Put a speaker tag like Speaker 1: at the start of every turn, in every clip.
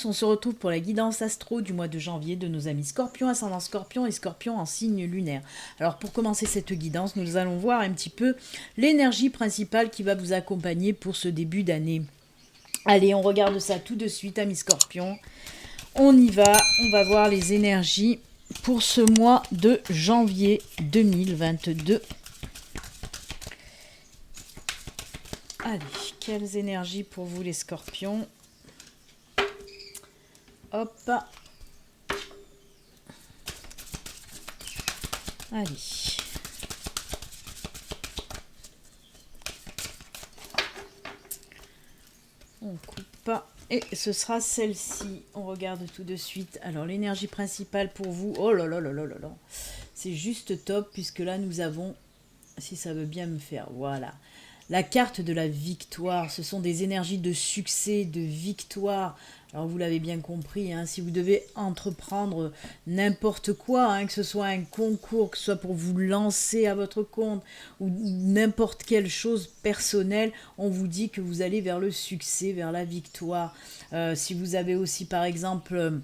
Speaker 1: tous, on se retrouve pour la guidance astro du mois de janvier de nos amis Scorpion, ascendant Scorpion et Scorpion en signe lunaire. Alors pour commencer cette guidance, nous allons voir un petit peu l'énergie principale qui va vous accompagner pour ce début d'année. Allez, on regarde ça tout de suite, amis Scorpion. On y va, on va voir les énergies pour ce mois de janvier 2022. Allez, quelles énergies pour vous les Scorpions? Hop. Allez. On coupe. Et ce sera celle-ci. On regarde tout de suite. Alors, l'énergie principale pour vous. Oh là là là là là là. C'est juste top puisque là, nous avons, si ça veut bien me faire, voilà. La carte de la victoire, ce sont des énergies de succès, de victoire. Alors vous l'avez bien compris, hein, si vous devez entreprendre n'importe quoi, hein, que ce soit un concours, que ce soit pour vous lancer à votre compte ou n'importe quelle chose personnelle, on vous dit que vous allez vers le succès, vers la victoire. Si vous avez aussi par exemple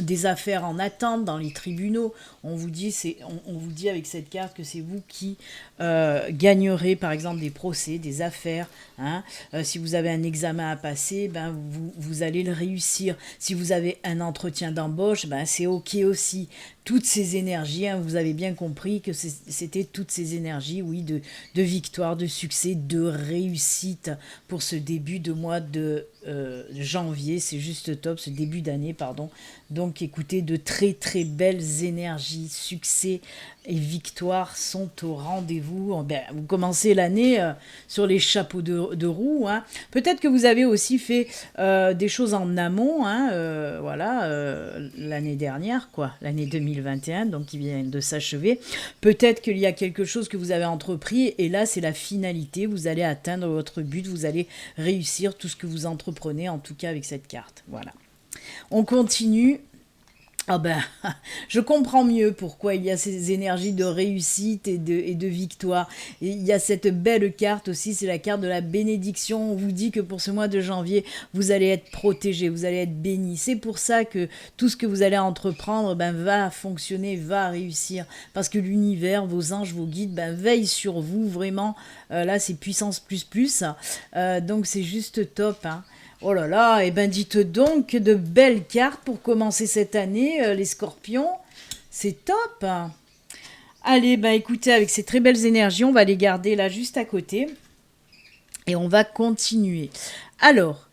Speaker 1: des affaires en attente dans les tribunaux, on vous dit avec cette carte que c'est vous qui gagnerez par exemple des procès, des affaires, hein. Si vous avez un examen à passer, ben vous allez le réussir. Si vous avez un entretien d'embauche, ben c'est ok aussi. Toutes ces énergies, hein, vous avez bien compris que c'était toutes ces énergies, oui, de victoire, de succès, de réussite pour ce début de mois de janvier. C'est juste top, ce début d'année, pardon. Donc écoutez, de très très belles énergies, succès et victoire sont au rendez-vous. Ben, vous commencez l'année sur les chapeaux de roue, hein. Peut-être que vous avez aussi fait des choses en amont, hein, l'année dernière, quoi, l'année 2021, donc qui vient de s'achever. Peut-être qu'il y a quelque chose que vous avez entrepris et là c'est la finalité. Vous allez atteindre votre but, vous allez réussir tout ce que vous entreprenez, en tout cas avec cette carte. Voilà. On continue. Ah ben, je comprends mieux pourquoi il y a ces énergies de réussite et de victoire. Et il y a cette belle carte aussi, c'est la carte de la bénédiction. On vous dit que pour ce mois de janvier, vous allez être protégé, vous allez être béni. C'est pour ça que tout ce que vous allez entreprendre va fonctionner, va réussir. Parce que l'univers, vos anges, vos guides veillent sur vous vraiment. Là, c'est puissance plus. Donc c'est juste top, hein. Oh là là, et ben dites donc de belles cartes pour commencer cette année, les Scorpions. C'est top. Allez, ben écoutez, avec ces très belles énergies, on va les garder là juste à côté. Et on va continuer. Alors,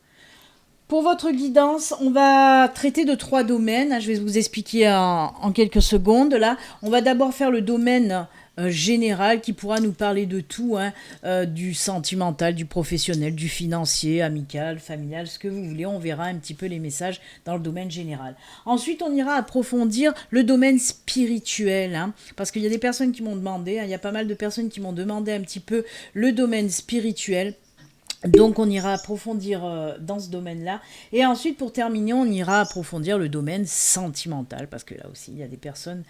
Speaker 1: pour votre guidance, on va traiter de 3 domaines. Je vais vous expliquer en quelques secondes. Là, on va d'abord faire le domaine général qui pourra nous parler de tout, hein, du sentimental, du professionnel, du financier, amical, familial, ce que vous voulez. On verra un petit peu les messages dans le domaine général. Ensuite, on ira approfondir le domaine spirituel, hein, parce qu'il y a des personnes qui m'ont demandé, hein, il y a pas mal de personnes qui m'ont demandé un petit peu le domaine spirituel. Donc on ira approfondir dans ce domaine-là. Et ensuite, pour terminer, on ira approfondir le domaine sentimental. Parce que là aussi, il y a des personnes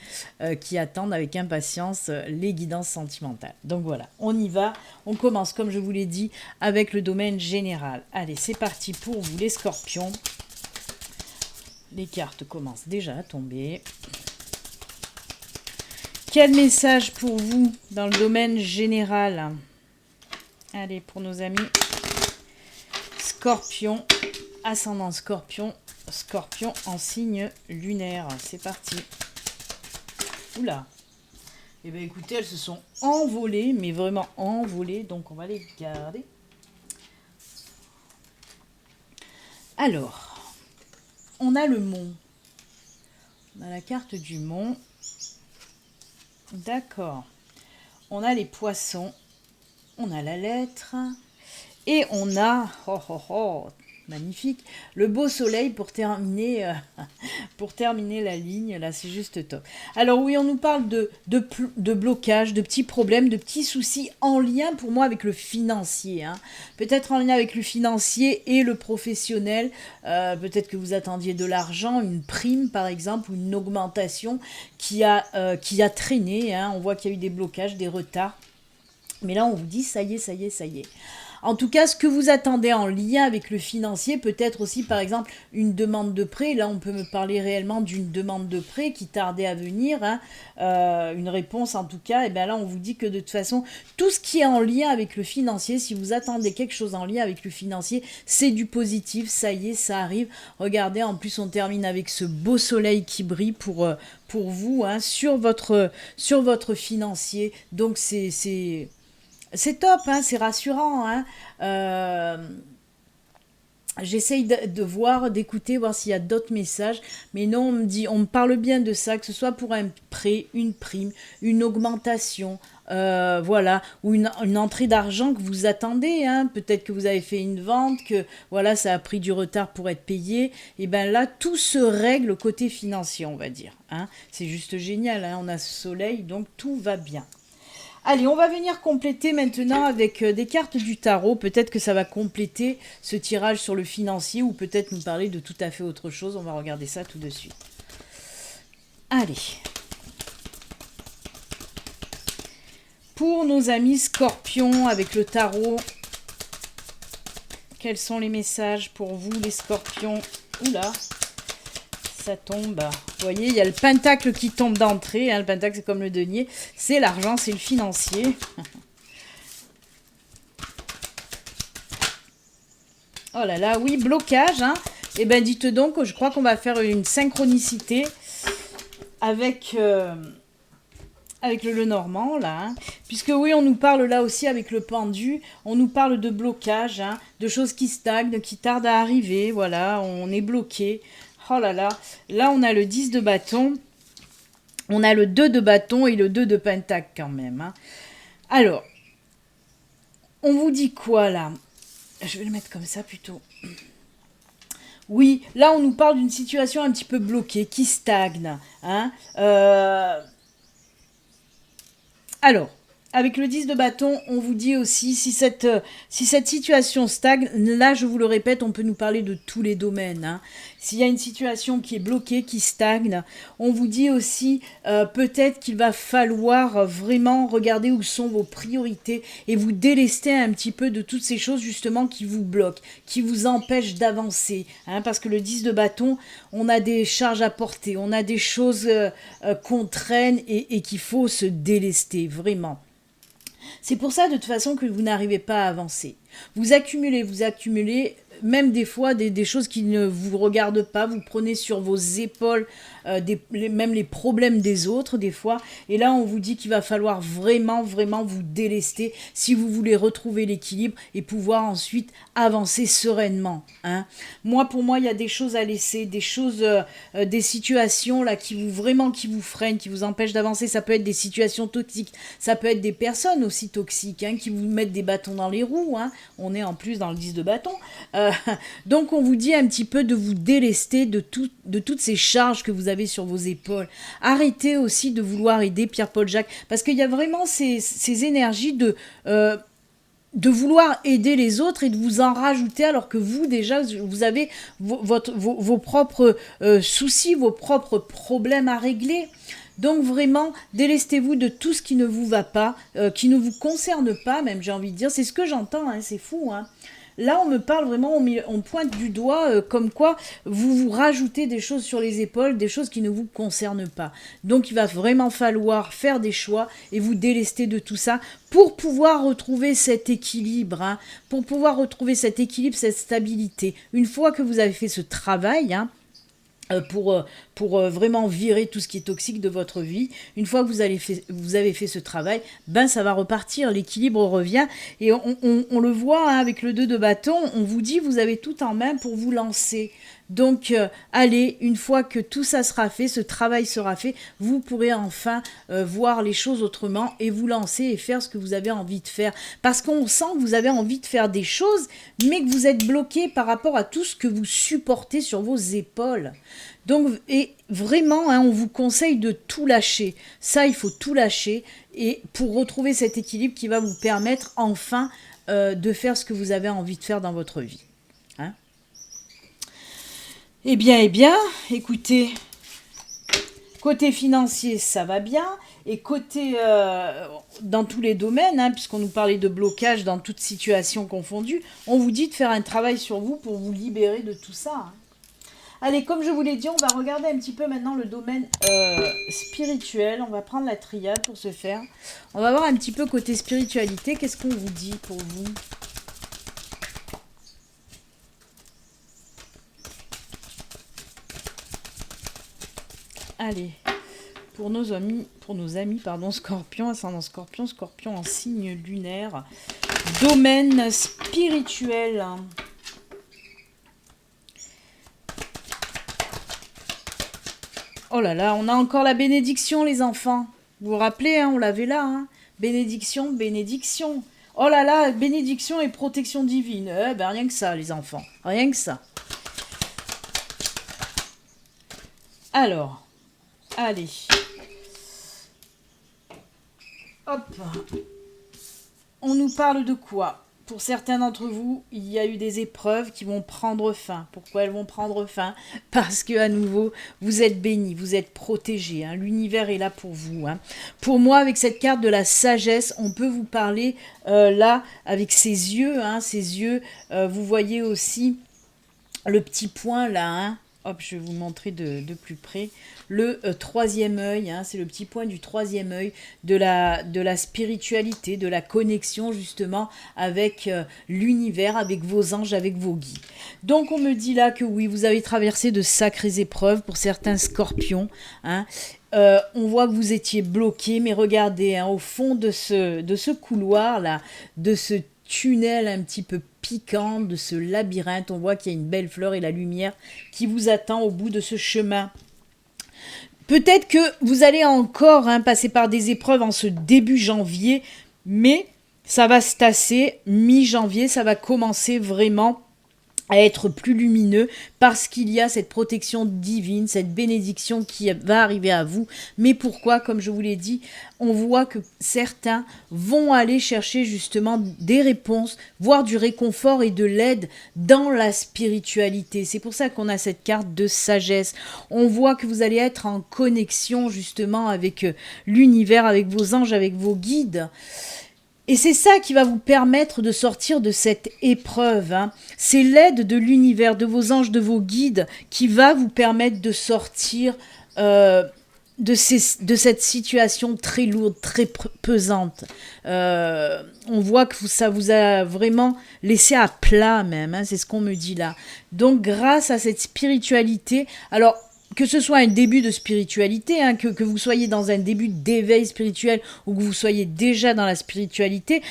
Speaker 1: qui attendent avec impatience les guidances sentimentales. Donc voilà, on y va. On commence, comme je vous l'ai dit, avec le domaine général. Allez, c'est parti pour vous les Scorpions. Les cartes commencent déjà à tomber. Quel message pour vous dans le domaine général? Allez, pour nos amis Scorpion, ascendant Scorpion, Scorpion en signe lunaire. C'est parti. Oula. Eh bien écoutez, elles se sont envolées, mais vraiment envolées, donc on va les garder. Alors, on a le mont. On a la carte du mont. D'accord. On a les poissons. On a la lettre. Et on a, magnifique, le beau soleil pour terminer la ligne. Là, c'est juste top. Alors oui, on nous parle de blocage, de petits problèmes, de petits soucis en lien pour moi avec le financier, hein. Peut-être en lien avec le financier et le professionnel. Peut-être que vous attendiez de l'argent, une prime par exemple, ou une augmentation qui a traîné, hein. On voit qu'il y a eu des blocages, des retards. Mais là, on vous dit, ça y est. En tout cas, ce que vous attendez en lien avec le financier, peut-être aussi par exemple une demande de prêt. Là, on peut me parler réellement d'une demande de prêt qui tardait à venir, hein, une réponse en tout cas. Et bien là, on vous dit que de toute façon, tout ce qui est en lien avec le financier, si vous attendez quelque chose en lien avec le financier, c'est du positif, ça y est, ça arrive. Regardez, en plus on termine avec ce beau soleil qui brille pour vous, hein, sur votre financier. Donc c'est top, hein, c'est rassurant. Hein. J'essaye de voir, d'écouter, voir s'il y a d'autres messages. Mais non, on me parle bien de ça, que ce soit pour un prêt, une prime, une augmentation, voilà, ou une entrée d'argent que vous attendez. Hein. Peut-être que vous avez fait une vente, que voilà, ça a pris du retard pour être payé. Et bien là, tout se règle côté financier, on va dire. Hein. C'est juste génial, hein. On a ce soleil, donc tout va bien. Allez, on va venir compléter maintenant avec des cartes du tarot. Peut-être que ça va compléter ce tirage sur le financier ou peut-être nous parler de tout à fait autre chose. On va regarder ça tout de suite. Allez. Pour nos amis scorpions avec le tarot, quels sont les messages pour vous les scorpions? Oula, ça tombe. Vous voyez, il y a le pentacle qui tombe d'entrée. Hein. Le pentacle, c'est comme le denier. C'est l'argent, c'est le financier. Oh là là, oui, blocage. Hein. Eh bien, dites donc, je crois qu'on va faire une synchronicité avec, avec le Lenormand, là. Hein. Puisque oui, on nous parle là aussi avec le pendu. On nous parle de blocage, hein, de choses qui stagnent, qui tardent à arriver. Voilà, on est bloqué. Oh là là, là on a le 10 de bâton, on a le 2 de bâton et le 2 de pentacle quand même. Hein. Alors, on vous dit quoi là? Je vais le mettre comme ça plutôt. Oui, là on nous parle d'une situation un petit peu bloquée, qui stagne. Hein. Alors, avec le 10 de bâton, on vous dit aussi, si cette situation stagne, là, je vous le répète, on peut nous parler de tous les domaines. Hein. S'il y a une situation qui est bloquée, qui stagne, on vous dit aussi, peut-être qu'il va falloir vraiment regarder où sont vos priorités et vous délester un petit peu de toutes ces choses, justement, qui vous bloquent, qui vous empêchent d'avancer. Hein, parce que le 10 de bâton, on a des charges à porter, on a des choses qu'on traîne et qu'il faut se délester, vraiment. C'est pour ça, de toute façon, que vous n'arrivez pas à avancer. Vous accumulez, même des fois, des choses qui ne vous regardent pas. Vous prenez sur vos épaules même les problèmes des autres, des fois. Et là, on vous dit qu'il va falloir vraiment, vraiment vous délester si vous voulez retrouver l'équilibre et pouvoir ensuite avancer sereinement. Hein. Pour moi, il y a des choses à laisser, des choses, des situations là qui vous freinent, qui vous empêchent d'avancer. Ça peut être des situations toxiques, ça peut être des personnes aussi toxiques, hein, qui vous mettent des bâtons dans les roues. Hein. On est en plus dans le 10 de bâton. Donc, on vous dit un petit peu de vous délester de toutes ces charges que vous avez sur vos épaules. Arrêtez aussi de vouloir aider Pierre-Paul Jacques, parce qu'il y a vraiment ces énergies de vouloir aider les autres et de vous en rajouter, alors que vous, déjà, vous avez vos propres soucis, vos propres problèmes à régler. Donc vraiment, délestez-vous de tout ce qui ne vous va pas, qui ne vous concerne pas, même j'ai envie de dire. C'est ce que j'entends, hein, c'est fou, hein. Là, on me parle vraiment, on pointe du doigt comme quoi vous rajoutez des choses sur les épaules, des choses qui ne vous concernent pas. Donc, il va vraiment falloir faire des choix et vous délester de tout ça pour pouvoir retrouver cet équilibre, hein, pour pouvoir retrouver cet équilibre, cette stabilité. Une fois que vous avez fait ce travail, hein, pour vraiment virer tout ce qui est toxique de votre vie. Une fois que vous avez fait ce travail, ben ça va repartir, l'équilibre revient et on le voit, hein, avec le 2 de bâton, on vous dit vous avez tout en main pour vous lancer. Donc allez, une fois que tout ça sera fait, ce travail sera fait, vous pourrez enfin voir les choses autrement et vous lancer et faire ce que vous avez envie de faire. Parce qu'on sent que vous avez envie de faire des choses, mais que vous êtes bloqué par rapport à tout ce que vous supportez sur vos épaules. Donc, et vraiment, hein, on vous conseille de tout lâcher. Ça, il faut tout lâcher et pour retrouver cet équilibre qui va vous permettre enfin de faire ce que vous avez envie de faire dans votre vie. Hein? Eh bien, écoutez, Côté financier, ça va bien. Et côté, dans tous les domaines, hein, puisqu'on nous parlait de blocage dans toute situation confondue, on vous dit de faire un travail sur vous pour vous libérer de tout ça. Hein. Allez, comme je vous l'ai dit, on va regarder un petit peu maintenant le domaine spirituel. On va prendre la triade pour ce faire. On va voir un petit peu côté spiritualité. Qu'est-ce qu'on vous dit pour vous? Allez, pour nos amis, pardon, Scorpion, ascendant Scorpion, Scorpion en signe lunaire, domaine spirituel. Oh là là, on a encore la bénédiction, les enfants. Vous vous rappelez, hein, on l'avait là. Hein. Bénédiction, bénédiction. Oh là là, bénédiction et protection divine. Ben rien que ça, les enfants. Rien que ça. Alors, allez. Hop. On nous parle de quoi? Pour certains d'entre vous, il y a eu des épreuves qui vont prendre fin. Pourquoi elles vont prendre fin? Parce que à nouveau, vous êtes bénis, vous êtes protégés. Hein. L'univers est là pour vous. Hein. Pour moi, avec cette carte de la sagesse, on peut vous parler là, avec ses yeux. Hein, ses yeux, vous voyez aussi le petit point là. Hein. Hop, je vais vous montrer de plus près. Le troisième œil, hein, c'est le petit point du troisième œil de la spiritualité, de la connexion justement avec l'univers, avec vos anges, avec vos guides. Donc on me dit là que oui, vous avez traversé de sacrées épreuves pour certains scorpions. Hein. On voit que vous étiez bloqué, mais regardez, hein, au fond de ce couloir-là, de ce tunnel un petit peu piquant, de ce labyrinthe, on voit qu'il y a une belle fleur et la lumière qui vous attend au bout de ce chemin. Peut-être que vous allez encore passer par des épreuves en ce début janvier, mais ça va se tasser. Mi-janvier, ça va commencer vraiment à être plus lumineux parce qu'il y a cette protection divine, cette bénédiction qui va arriver à vous. Mais pourquoi? Comme je vous l'ai dit, on voit que certains vont aller chercher justement des réponses, voire du réconfort et de l'aide dans la spiritualité. C'est pour ça qu'on a cette carte de sagesse. On voit que vous allez être en connexion justement avec l'univers, avec vos anges, avec vos guides. Et c'est ça qui va vous permettre de sortir de cette épreuve. Hein. C'est l'aide de l'univers, de vos anges, de vos guides, qui va vous permettre de sortir de cette situation très lourde, très pesante. On voit que ça vous a vraiment laissé à plat même, hein, c'est ce qu'on me dit là. Donc grâce à cette spiritualité, alors que ce soit un début de spiritualité, hein, que vous soyez dans un début d'éveil spirituel ou que vous soyez déjà dans la spiritualité,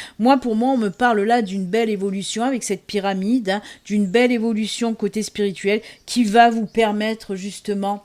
Speaker 1: pour moi, on me parle là d'une belle évolution avec cette pyramide, hein, d'une belle évolution côté spirituel qui va vous permettre justement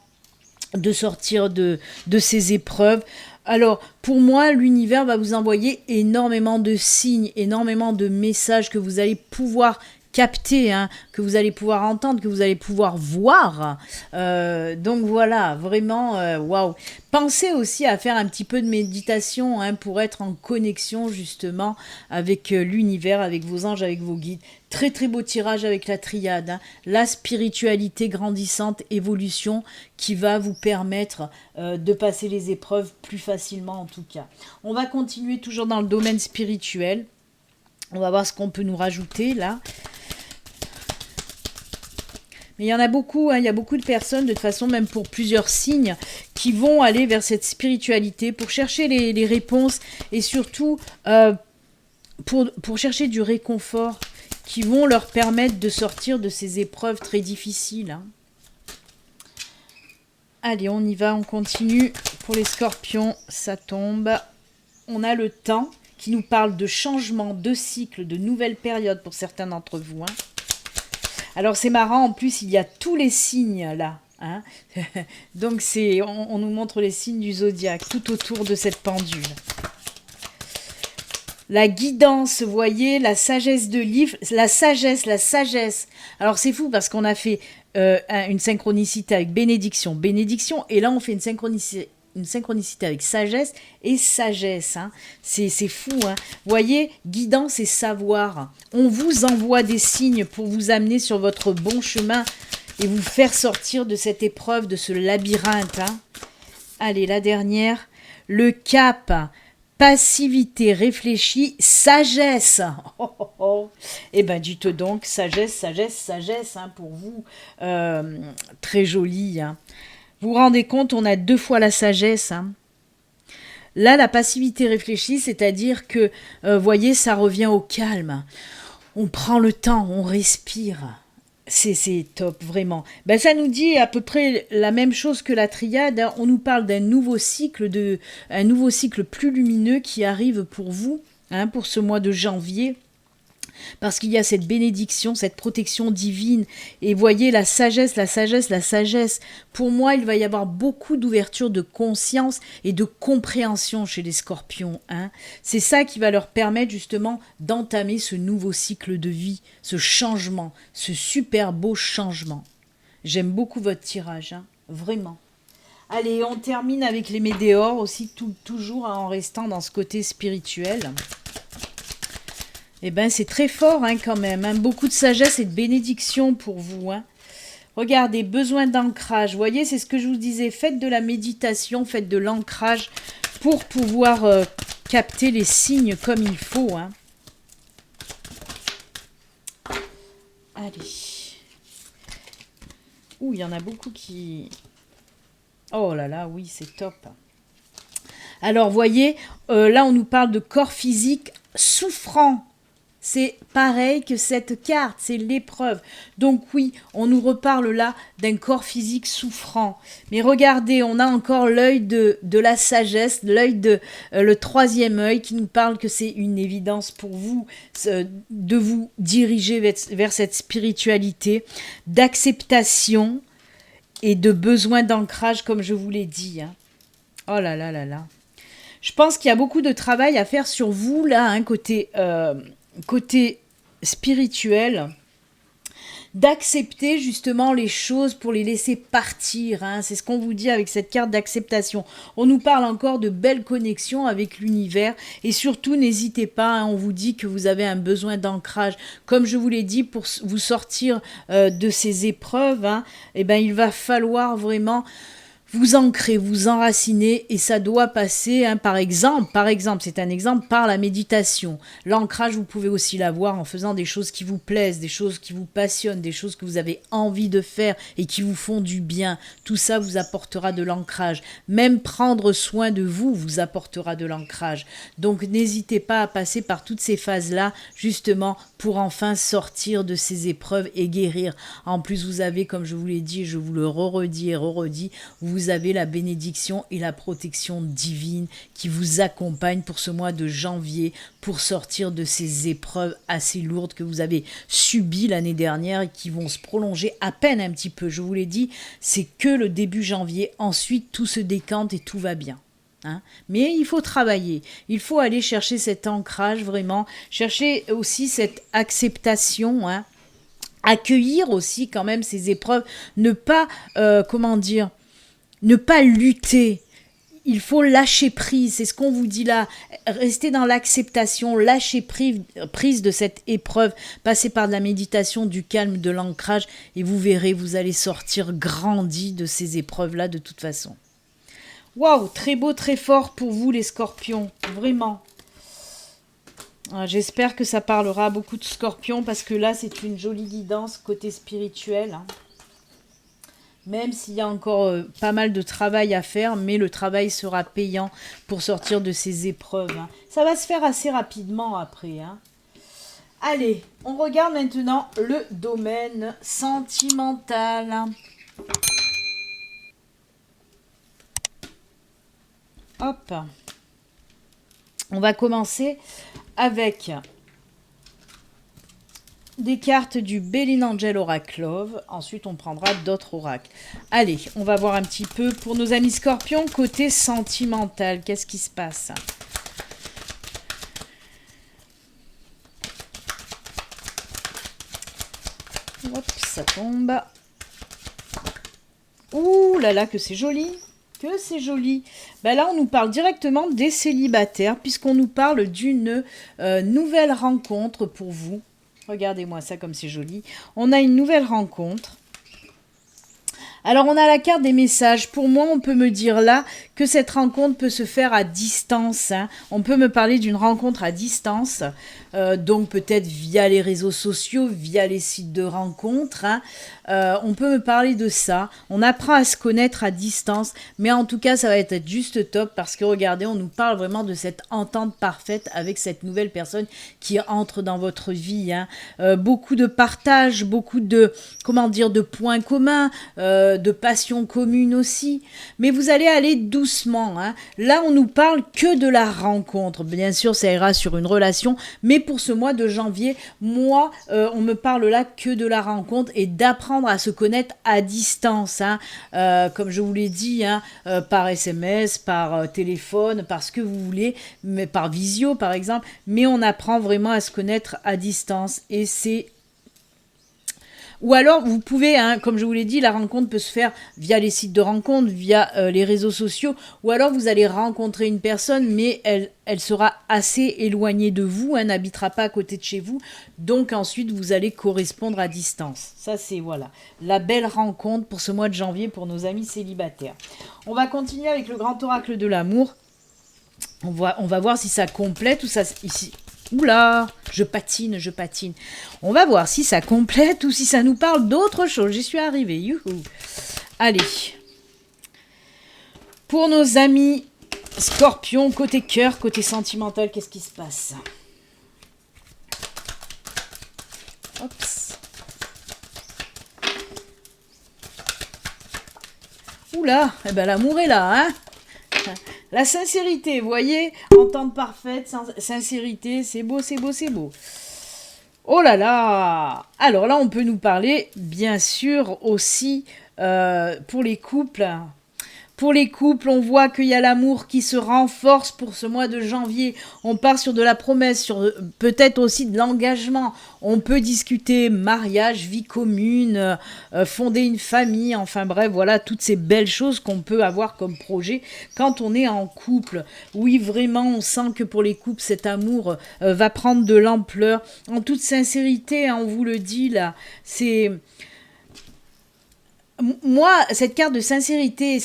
Speaker 1: de sortir de ces épreuves. Alors, pour moi, l'univers va vous envoyer énormément de signes, énormément de messages que vous allez pouvoir capter, hein, que vous allez pouvoir entendre, que vous allez pouvoir voir. Donc voilà, vraiment, waouh. Pensez aussi à faire un petit peu de méditation hein, pour être en connexion justement avec l'univers, avec vos anges, avec vos guides. Très très beau tirage avec la triade. Hein. La spiritualité grandissante, évolution qui va vous permettre de passer les épreuves plus facilement en tout cas. On va continuer toujours dans le domaine spirituel. On va voir ce qu'on peut nous rajouter là. Mais il y en a beaucoup, hein, il y a beaucoup de personnes, de toute façon, même pour plusieurs signes, qui vont aller vers cette spiritualité pour chercher les réponses et surtout pour chercher du réconfort qui vont leur permettre de sortir de ces épreuves très difficiles. Hein. Allez, on y va, on continue. Pour les scorpions, ça tombe. On a le temps qui nous parle de changement, de cycle, de nouvelles périodes pour certains d'entre vous. Hein. Alors c'est marrant, en plus il y a tous les signes là. Hein. Donc on nous montre les signes du zodiaque tout autour de cette pendule. La guidance, vous voyez, la sagesse de livre, la sagesse. Alors c'est fou parce qu'on a fait une synchronicité avec bénédiction, et là on fait une synchronicité avec sagesse et sagesse. Hein. C'est fou. Hein. Vous voyez, guidance et savoir. On vous envoie des signes pour vous amener sur votre bon chemin et vous faire sortir de cette épreuve, de ce labyrinthe. Hein. Allez, la dernière. Le cap, passivité, réfléchie, sagesse. Oh, oh, oh. Eh ben, dites donc, sagesse, sagesse, sagesse, hein, pour vous. Très joli. Hein. Vous vous rendez compte, on a 2 fois la sagesse. Hein. Là, la passivité réfléchie, c'est-à-dire que, voyez, ça revient au calme. On prend le temps, on respire. C'est top, vraiment. Ben, ça nous dit à peu près la même chose que la triade. Hein. On nous parle d'un nouveau cycle, un nouveau cycle plus lumineux qui arrive pour vous, hein, pour ce mois de janvier. Parce qu'il y a cette bénédiction, cette protection divine. Et voyez, la sagesse, la sagesse, la sagesse. Pour moi, il va y avoir beaucoup d'ouverture de conscience et de compréhension chez les scorpions. Hein. C'est ça qui va leur permettre justement d'entamer ce nouveau cycle de vie, ce changement, ce super beau changement. J'aime beaucoup votre tirage, hein, vraiment. Allez, on termine avec les météores aussi, toujours en restant dans ce côté spirituel. Eh bien, c'est très fort hein, quand même. Hein. Beaucoup de sagesse et de bénédiction pour vous. Hein. Regardez, besoin d'ancrage. Vous voyez, c'est ce que je vous disais. Faites de la méditation, faites de l'ancrage pour pouvoir capter les signes comme il faut. Hein. Allez. Ouh, il y en a beaucoup qui... Oh là là, oui, c'est top. Alors, voyez, là, on nous parle de corps physique souffrant. C'est pareil que cette carte, c'est l'épreuve. Donc oui, on nous reparle là d'un corps physique souffrant. Mais regardez, on a encore l'œil de la sagesse, l'œil de le 3e œil qui nous parle que c'est une évidence pour vous de vous diriger vers cette spiritualité, d'acceptation et de besoin d'ancrage, comme je vous l'ai dit. Hein. Oh là là là là. Je pense qu'il y a beaucoup de travail à faire sur vous, là, hein, côté spirituel, d'accepter justement les choses pour les laisser partir. Hein. C'est ce qu'on vous dit avec cette carte d'acceptation. On nous parle encore de belles connexions avec l'univers et surtout n'hésitez pas, hein, on vous dit que vous avez un besoin d'ancrage. Comme je vous l'ai dit, pour vous sortir de ces épreuves, hein, eh ben, il va falloir vraiment... vous ancrez, vous enracinez et ça doit passer, hein, par exemple, c'est un exemple, par la méditation. L'ancrage, vous pouvez aussi l'avoir en faisant des choses qui vous plaisent, des choses qui vous passionnent, des choses que vous avez envie de faire et qui vous font du bien. Tout ça vous apportera de l'ancrage. Même prendre soin de vous vous apportera de l'ancrage. Donc n'hésitez pas à passer par toutes ces phases-là, justement, pour enfin sortir de ces épreuves et guérir. En plus, vous avez, comme je vous l'ai dit, je vous le redis et redis, vous avez la bénédiction et la protection divine qui vous accompagne pour ce mois de janvier pour sortir de ces épreuves assez lourdes que vous avez subies l'année dernière et qui vont se prolonger à peine un petit peu. Je vous l'ai dit, c'est que le début janvier. Ensuite, tout se décante et tout va bien. Hein. Mais il faut travailler, il faut aller chercher cet ancrage vraiment, chercher aussi cette acceptation, hein. Accueillir aussi quand même ces épreuves, ne pas, ne pas lutter. Il faut lâcher prise, c'est ce qu'on vous dit là. Restez dans l'acceptation, lâcher prise de cette épreuve, passez par de la méditation, du calme, de l'ancrage, et vous verrez, vous allez sortir grandi de ces épreuves-là de toute façon. Waouh, très beau, très fort pour vous les scorpions, vraiment. J'espère que ça parlera à beaucoup de scorpions parce que là, c'est une jolie guidance côté spirituel. Hein. Même s'il y a encore pas mal de travail à faire, mais le travail sera payant pour sortir de ces épreuves. Hein. Ça va se faire assez rapidement après. Hein. Allez, on regarde maintenant le domaine sentimental. Hop. On va commencer avec des cartes du Bélin Angel Oracle Love. Ensuite, on prendra d'autres oracles. Allez, on va voir un petit peu pour nos amis scorpions, côté sentimental. Qu'est-ce qui se passe ? Hop, ça tombe. Ouh là là, que c'est joli! Que c'est joli. Ben là, on nous parle directement des célibataires, puisqu'on nous parle d'une nouvelle rencontre pour vous. Regardez-moi ça comme c'est joli. On a une nouvelle rencontre Alors, on a la carte des messages. Pour moi, on peut me dire là que cette rencontre peut se faire à distance. Hein. On peut me parler d'une rencontre à distance, donc peut-être via les réseaux sociaux, via les sites de rencontres. Hein. On peut me parler de ça. On apprend à se connaître à distance, mais en tout cas, ça va être juste top parce que regardez, on nous parle vraiment de cette entente parfaite avec cette nouvelle personne qui entre dans votre vie. Hein. Beaucoup de partage, beaucoup de, comment dire, de points communs, de passions communes aussi. Mais vous allez aller doucement. Hein. Là, on nous parle que de la rencontre. Bien sûr, ça ira sur une relation, mais pour ce mois de janvier, moi, on me parle là que de la rencontre et d'apprendre à se connaître à distance. Hein. Comme je vous l'ai dit, hein, par SMS, par téléphone, par ce que vous voulez, mais par visio par exemple. Mais on apprend vraiment à se connaître à distance et c'est... Ou alors, vous pouvez, hein, comme je vous l'ai dit, la rencontre peut se faire via les sites de rencontre, via les réseaux sociaux, ou alors vous allez rencontrer une personne, mais elle sera assez éloignée de vous, elle n'habitera pas à côté de chez vous, donc ensuite vous allez correspondre à distance. Ça, c'est, voilà, la belle rencontre pour ce mois de janvier pour nos amis célibataires. On va continuer avec le grand oracle de l'amour. On va voir si ça complète ou ça... Ici. Oula, je patine. On va voir si ça complète ou si ça nous parle d'autre chose. J'y suis arrivée, youhou. Allez. Pour nos amis scorpions, côté cœur, côté sentimental, qu'est-ce qui se passe? Oups. Oula, eh ben l'amour est là, hein. La sincérité, vous voyez, entente parfaite, sincérité, c'est beau. Oh là là! Alors là, on peut nous parler, bien sûr, aussi pour les couples. Pour les couples, on voit qu'il y a l'amour qui se renforce pour ce mois de janvier. On part sur de la promesse, sur peut-être aussi de l'engagement. On peut discuter mariage, vie commune, fonder une famille, enfin bref, voilà, toutes ces belles choses qu'on peut avoir comme projet quand on est en couple. Oui, vraiment, on sent que pour les couples, cet amour va prendre de l'ampleur. En toute sincérité, hein, on vous le dit là, c'est... Moi, cette carte de sincérité,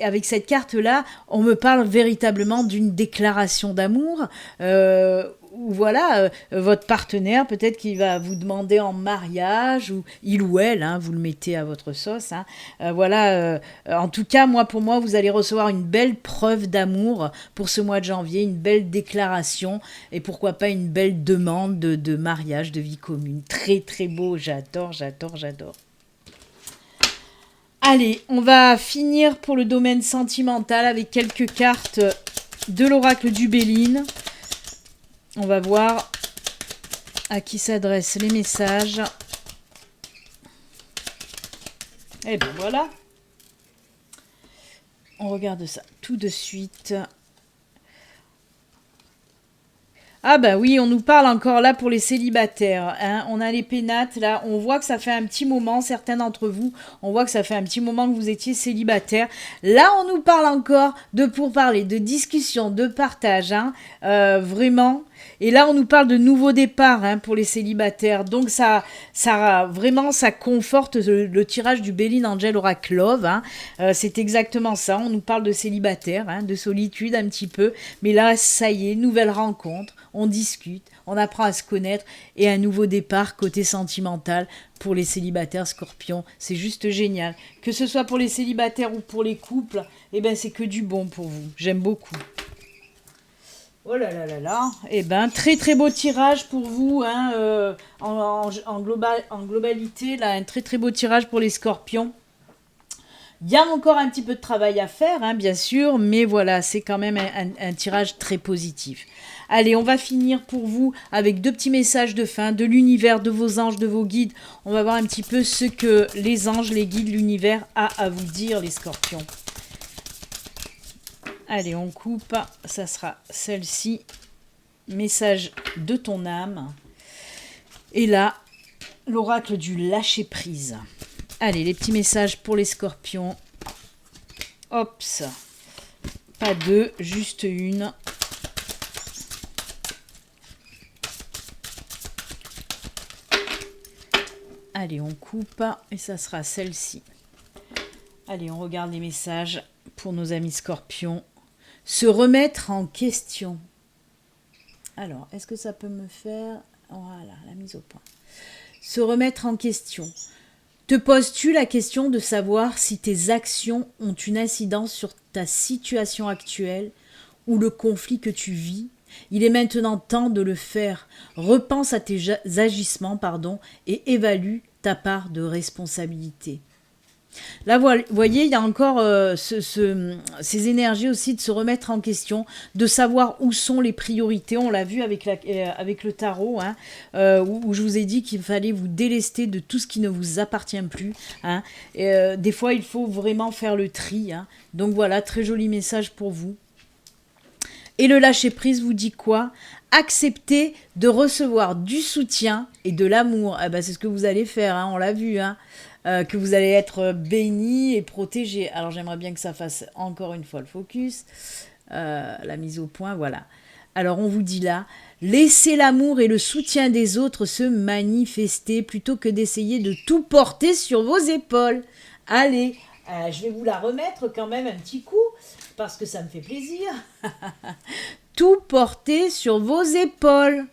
Speaker 1: avec cette carte-là, on me parle véritablement d'une déclaration d'amour. Ou voilà, votre partenaire, peut-être qu'il va vous demander en mariage, ou il ou elle, hein, vous le mettez à votre sauce. Hein. Voilà, en tout cas, pour moi, vous allez recevoir une belle preuve d'amour pour ce mois de janvier, une belle déclaration, et pourquoi pas une belle demande de mariage, de vie commune. Très, très beau, j'adore. Allez, on va finir pour le domaine sentimental avec quelques cartes de l'oracle du Béline. On va voir à qui s'adressent les messages. Et bien voilà. On regarde ça tout de suite. Ah bah oui, on nous parle encore là pour les célibataires. Hein. On a les pénates là, on voit que ça fait un petit moment, certains d'entre vous, on voit que ça fait un petit moment que vous étiez célibataire. Là, on nous parle encore de pourparlers, de discussions, de partage, hein. Vraiment. Et là, on nous parle de nouveaux départs hein, pour les célibataires. Donc, ça conforte le tirage du Béline Angel Oracle Love. Hein. C'est exactement ça. On nous parle de célibataires, hein, de solitude un petit peu. Mais là, ça y est, nouvelle rencontre. On discute, on apprend à se connaître et un nouveau départ côté sentimental pour les célibataires scorpions. C'est juste génial. Que ce soit pour les célibataires ou pour les couples, eh ben, c'est que du bon pour vous. J'aime beaucoup. Oh là là là là, eh ben très très beau tirage pour vous, hein, en globalité, là, un très très beau tirage pour les scorpions. Il y a encore un petit peu de travail à faire, hein, bien sûr, mais voilà, c'est quand même un tirage très positif. Allez, on va finir pour vous avec 2 petits messages de fin, de l'univers, de vos anges, de vos guides. On va voir un petit peu ce que les anges, les guides, l'univers a à vous dire, les scorpions. Allez, on coupe. Ça sera celle-ci. Message de ton âme. Et là, l'oracle du lâcher-prise. Allez, les petits messages pour les scorpions. Hops. Pas 2, juste une. Allez, on coupe. Et ça sera celle-ci. Allez, on regarde les messages pour nos amis scorpions. Se remettre en question. Alors, est-ce que ça peut me faire... Voilà, la mise au point. Se remettre en question. Te poses-tu la question de savoir si tes actions ont une incidence sur ta situation actuelle ou le conflit que tu vis? Il est maintenant temps de le faire. Repense à tes agissements, et évalue ta part de responsabilité. Là, vous voyez, il y a encore ces énergies aussi de se remettre en question, de savoir où sont les priorités. On l'a vu avec le tarot, hein, où je vous ai dit qu'il fallait vous délester de tout ce qui ne vous appartient plus. Hein. Des fois, il faut vraiment faire le tri. Hein. Donc voilà, très joli message pour vous. Et le lâcher-prise vous dit quoi? Accepter de recevoir du soutien et de l'amour. Eh ben, c'est ce que vous allez faire, hein, on l'a vu. Hein. Que vous allez être béni et protégé. Alors j'aimerais bien que ça fasse encore une fois le focus. La mise au point, voilà. Alors on vous dit là, laissez l'amour et le soutien des autres se manifester plutôt que d'essayer de tout porter sur vos épaules. Allez, je vais vous la remettre quand même un petit coup, parce que ça me fait plaisir. Tout porter sur vos épaules.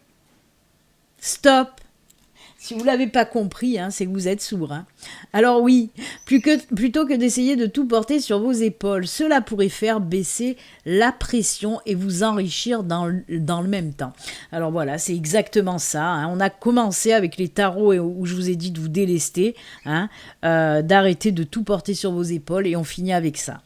Speaker 1: Stop. Si vous ne l'avez pas compris, hein, c'est que vous êtes sourd. Hein. Alors oui, plutôt que d'essayer de tout porter sur vos épaules, cela pourrait faire baisser la pression et vous enrichir dans le même temps. Alors voilà, c'est exactement ça. Hein. On a commencé avec les tarots où je vous ai dit de vous délester, hein, d'arrêter de tout porter sur vos épaules, et on finit avec ça.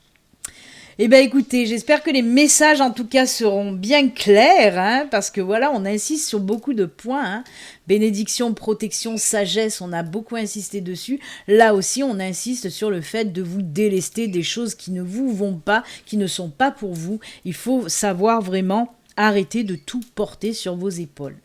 Speaker 1: Eh bien écoutez, j'espère que les messages en tout cas seront bien clairs, hein, parce que voilà, on insiste sur beaucoup de points. Hein. Bénédiction, protection, sagesse, on a beaucoup insisté dessus. Là aussi, on insiste sur le fait de vous délester des choses qui ne vous vont pas, qui ne sont pas pour vous. Il faut savoir vraiment arrêter de tout porter sur vos épaules.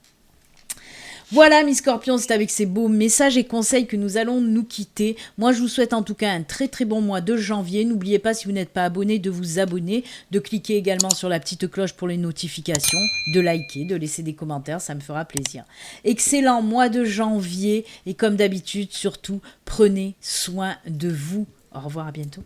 Speaker 1: Voilà, mes scorpions, c'est avec ces beaux messages et conseils que nous allons nous quitter. Moi, je vous souhaite en tout cas un très très bon mois de janvier. N'oubliez pas, si vous n'êtes pas abonné, de vous abonner, de cliquer également sur la petite cloche pour les notifications, de liker, de laisser des commentaires, ça me fera plaisir. Excellent mois de janvier et comme d'habitude, surtout, prenez soin de vous. Au revoir, à bientôt.